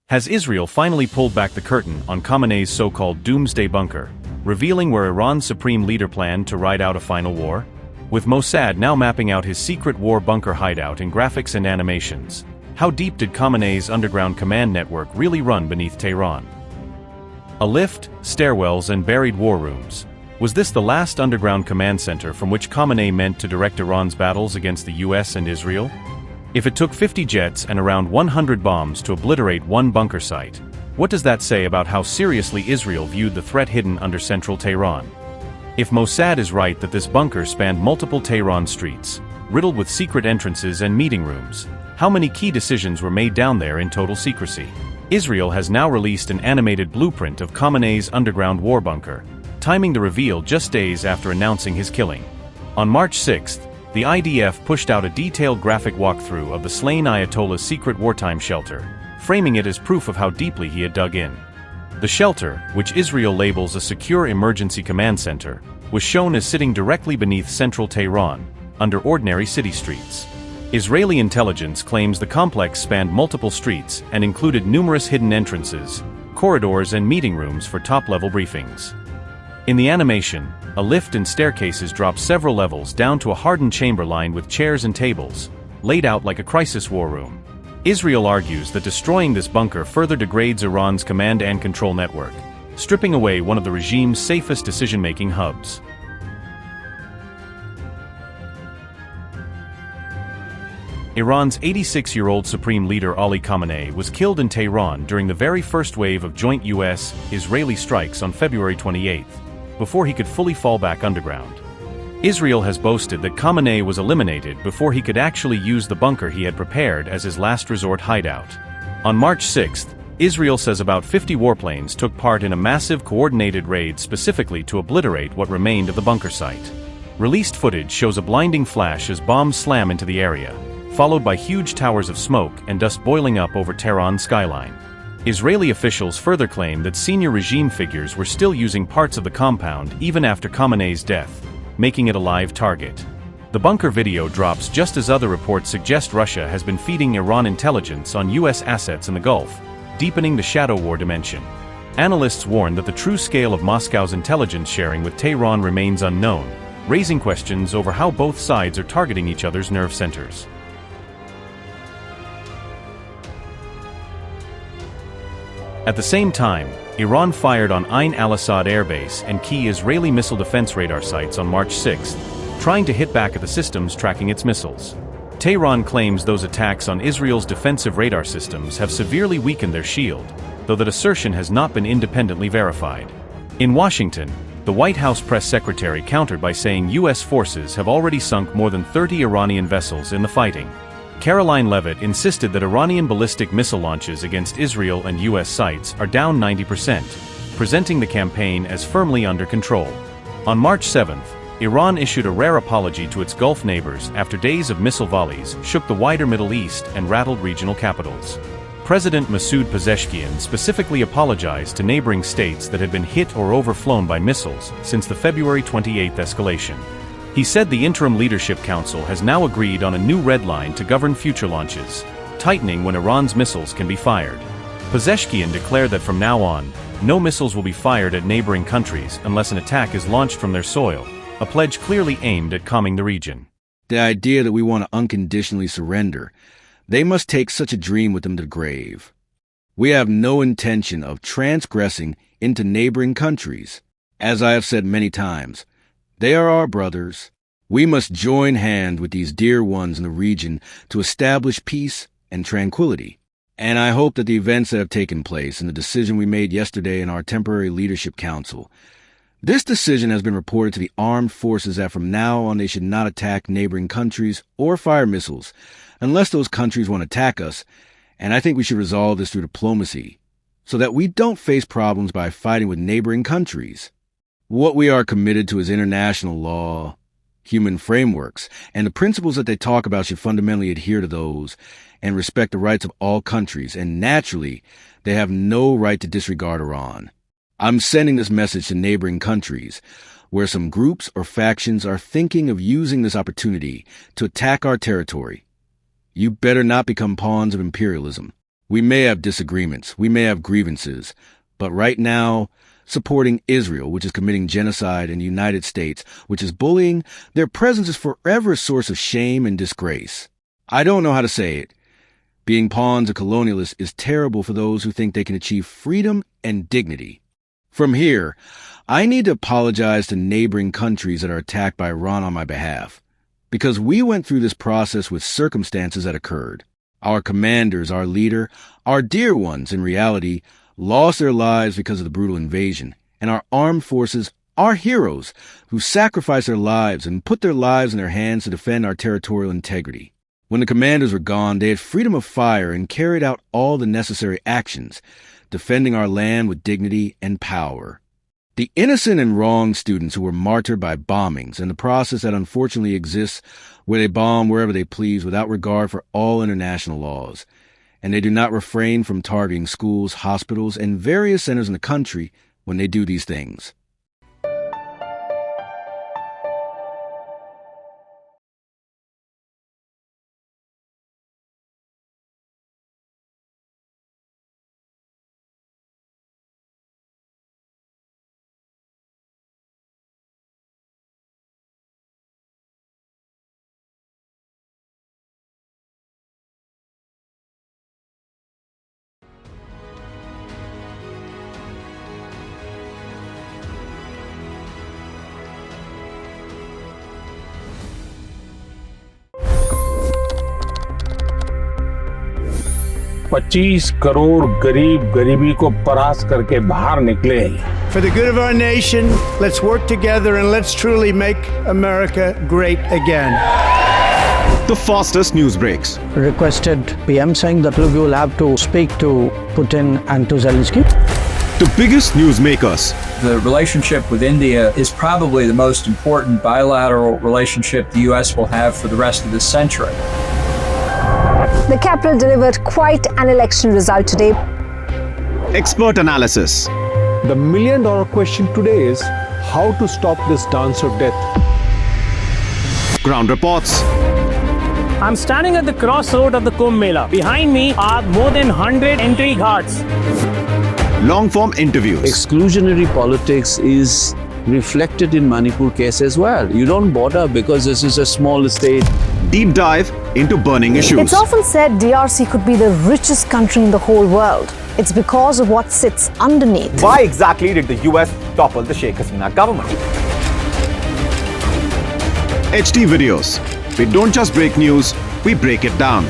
Has Israel finally pulled back the curtain on Khamenei's so-called doomsday bunker, revealing where Iran's supreme leader planned to ride out a final war? With Mossad now mapping out his secret war bunker hideout in graphics and animations, how deep did Khamenei's underground command network really run beneath Tehran? A lift, stairwells and buried war rooms. Was this the last underground command center from which Khamenei meant to direct Iran's battles against the US and Israel? If it took 50 jets and around 100 bombs to obliterate one bunker site, what does that say about how seriously Israel viewed the threat hidden under central Tehran? If Mossad is right that this bunker spanned multiple Tehran streets, riddled with secret entrances and meeting rooms, how many key decisions were made down there in total secrecy? Israel has now released an animated blueprint of Khamenei's underground war bunker, timing the reveal just days after announcing his killing. On March 6th, the IDF pushed out a detailed graphic walkthrough of the slain Ayatollah's secret wartime shelter, framing it as proof of how deeply he had dug in. The shelter, which Israel labels a secure emergency command center, was shown as sitting directly beneath central Tehran, under ordinary city streets. Israeli intelligence claims the complex spanned multiple streets and included numerous hidden entrances, corridors and meeting rooms for top-level briefings. In the animation, a lift and staircases drop several levels down to a hardened chamber lined with chairs and tables, laid out like a crisis war room. Israel argues that destroying this bunker further degrades Iran's command and control network, stripping away one of the regime's safest decision-making hubs. Iran's 86-year-old supreme leader Ali Khamenei was killed in Tehran during the very first wave of joint US-Israeli strikes on February 28, before he could fully fall back underground. Israel has boasted that Khamenei was eliminated before he could actually use the bunker he had prepared as his last resort hideout. On March 6, Israel says about 50 warplanes took part in a massive coordinated raid specifically to obliterate what remained of the bunker site. Released footage shows a blinding flash as bombs slam into the area, followed by huge towers of smoke and dust boiling up over Tehran's skyline. Israeli officials further claim that senior regime figures were still using parts of the compound even after Khamenei's death, making it a live target. The bunker video drops just as other reports suggest Russia has been feeding Iran intelligence on US assets in the Gulf, deepening the shadow war dimension. Analysts warn that the true scale of Moscow's intelligence sharing with Tehran remains unknown, raising questions over how both sides are targeting each other's nerve centers. At the same time, Iran fired on Ain al-Assad airbase and key Israeli missile defense radar sites on March 6, trying to hit back at the systems tracking its missiles. Tehran claims those attacks on Israel's defensive radar systems have severely weakened their shield, though that assertion has not been independently verified. In Washington, the White House press secretary countered by saying U.S. forces have already sunk more than 30 Iranian vessels in the fighting. Caroline Leavitt insisted that Iranian ballistic missile launches against Israel and U.S. sites are down 90%, presenting the campaign as firmly under control. On March 7, Iran issued a rare apology to its Gulf neighbors after days of missile volleys shook the wider Middle East and rattled regional capitals. President Masoud Pezeshkian specifically apologized to neighboring states that had been hit or overflown by missiles since the February 28 escalation. He said the Interim Leadership Council has now agreed on a new red line to govern future launches, tightening when Iran's missiles can be fired. Pezeshkian declared that from now on, no missiles will be fired at neighboring countries unless an attack is launched from their soil, a pledge clearly aimed at calming the region. The idea that we want to unconditionally surrender, they must take such a dream with them to the grave. We have no intention of transgressing into neighboring countries. As I have said many times, they are our brothers. We must join hands with these dear ones in the region to establish peace and tranquility. And I hope that the events that have taken place and the decision we made yesterday in our temporary leadership council, this decision has been reported to the armed forces that from now on they should not attack neighboring countries or fire missiles unless those countries want to attack us, and I think we should resolve this through diplomacy so that we don't face problems by fighting with neighboring countries. What we are committed to is international law, human frameworks, and the principles that they talk about should fundamentally adhere to those and respect the rights of all countries, and naturally, they have no right to disregard Iran. I'm sending this message to neighboring countries, where some groups or factions are thinking of using this opportunity to attack our territory. You better not become pawns of imperialism. We may have disagreements, we may have grievances, but right now, supporting Israel, which is committing genocide, and the United States, which is bullying, their presence is forever a source of shame and disgrace. I don't know how to say it. Being pawns of colonialists is terrible for those who think they can achieve freedom and dignity. From here, I need to apologize to neighboring countries that are attacked by Iran on my behalf, because we went through this process with circumstances that occurred. Our commanders, our leader, our dear ones, in reality, lost their lives because of the brutal invasion, and our armed forces, our heroes, who sacrificed their lives and put their lives in their hands to defend our territorial integrity. When the commanders were gone, they had freedom of fire and carried out all the necessary actions, defending our land with dignity and power. The innocent and wronged students who were martyred by bombings and the process that unfortunately exists where they bomb wherever they please without regard for all international laws, and they do not refrain from targeting schools, hospitals, and various centers in the country when they do these things. $25 crore गरीब गरीबी को परास्त करके बाहर निकले। For the good of our nation, let's work together and let's truly make America great again. The fastest news breaks. Requested PM saying that look, you will have to speak to Putin and to Zelensky. The biggest news makers. The relationship with India is probably the most important bilateral relationship the U.S. will have for the rest of this century. The capital delivered quite an election result today. Expert analysis. The million-dollar question today is how to stop this dance of death. Ground reports. I'm standing at the crossroad of the Kumbh Mela. Behind me are more than 100 entry ghats. Long-form interviews. Exclusionary politics is reflected in Manipur case as well. You don't bother because this is a small state. Deep dive into burning issues. It's often said DRC could be the richest country in the whole world. It's because of what sits underneath. Why exactly did the US topple the Sheikh Hasina government? HT videos. We don't just break news, we break it down.